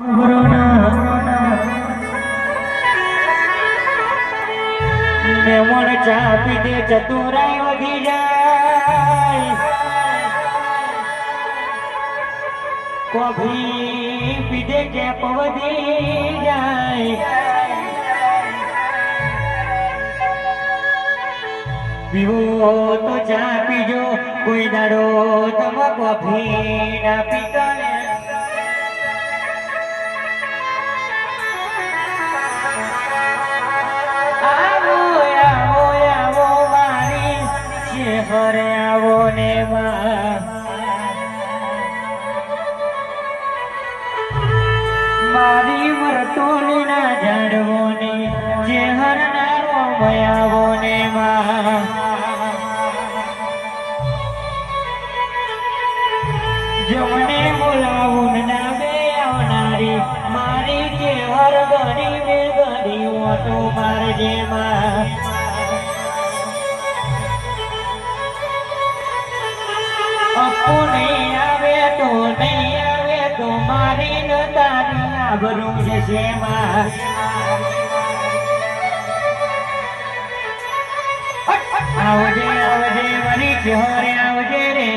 મેમણ ચા પીધે ચતુરાઈ વધી જાય, કોફી પીધે કેપ વધી જાય, પીવો તો ચા પીજો, કોઈ દાડો તમે કોફી ના પીતા ને ઘરે આવો ને મારી વર્તુળી ના ઝાડવો ને જે હરનારો ભયાવો ને જમને બોલાવું ના બે આવનારી મારી જે હર ગણી મેં ગણી તો મારજે અપુ નહીં આવે તો મારી ન તારી આબરૂ જશે આવજે આવજે વળી ઘરે આવજે રે।